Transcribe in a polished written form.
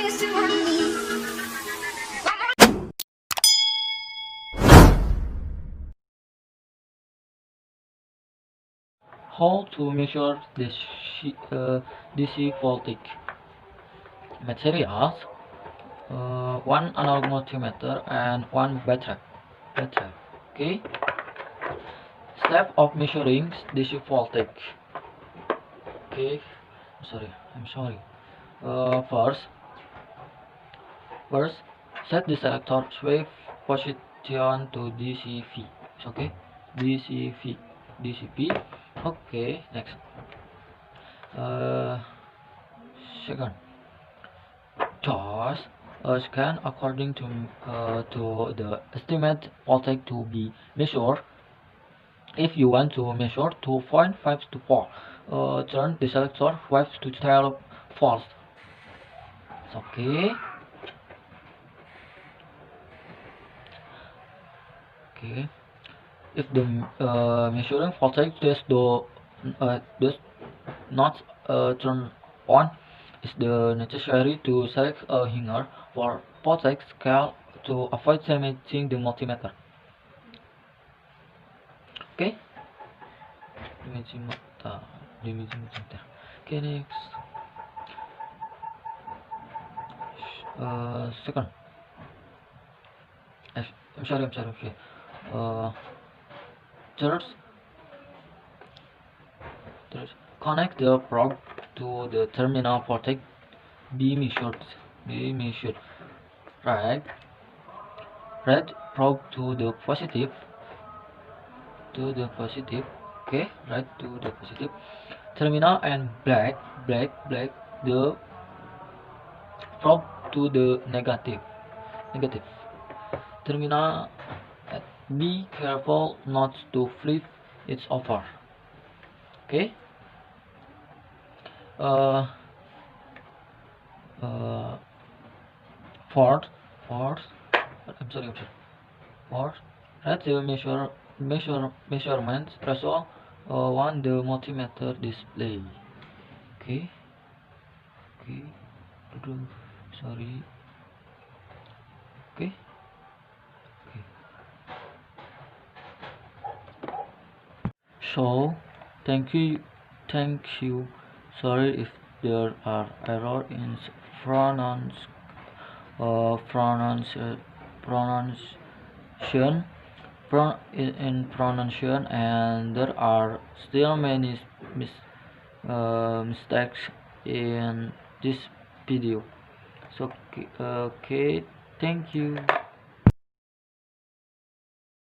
How to measure DC voltage? Materials: one analog multimeter and one battery. Okay. Step of measuring DC voltage. Okay. I'm sorry. First, set the selector swave position to DCV. It's okay. DCV. DCV. Okay. Next. Uh, Second, choose a scan according to the estimate voltage to be measured. If you want to measure 2.5 to 4, turn the selector 5 to 12 volts. Okay. Okay. If the measuring voltage does not turn on, it's necessary to select a hanger for voltage scale to avoid damaging the multimeter. Okay. Damaging multimeter. Okay, next. Second. I'm sorry. Okay. Third, connect the probe to the terminal voltage be measured. Right. Red probe to the positive. Okay, right to the positive terminal, and black the probe to the negative terminal. Be careful not to flip it over. Okay. uh, uh, Fourth, I'm sorry. Fourth, write the measurement result on the multimeter display. Okay. Sorry. Okay. So, thank you. Sorry if there are error in pronunciation, and there are still many mistakes in this video. So, okay, thank you.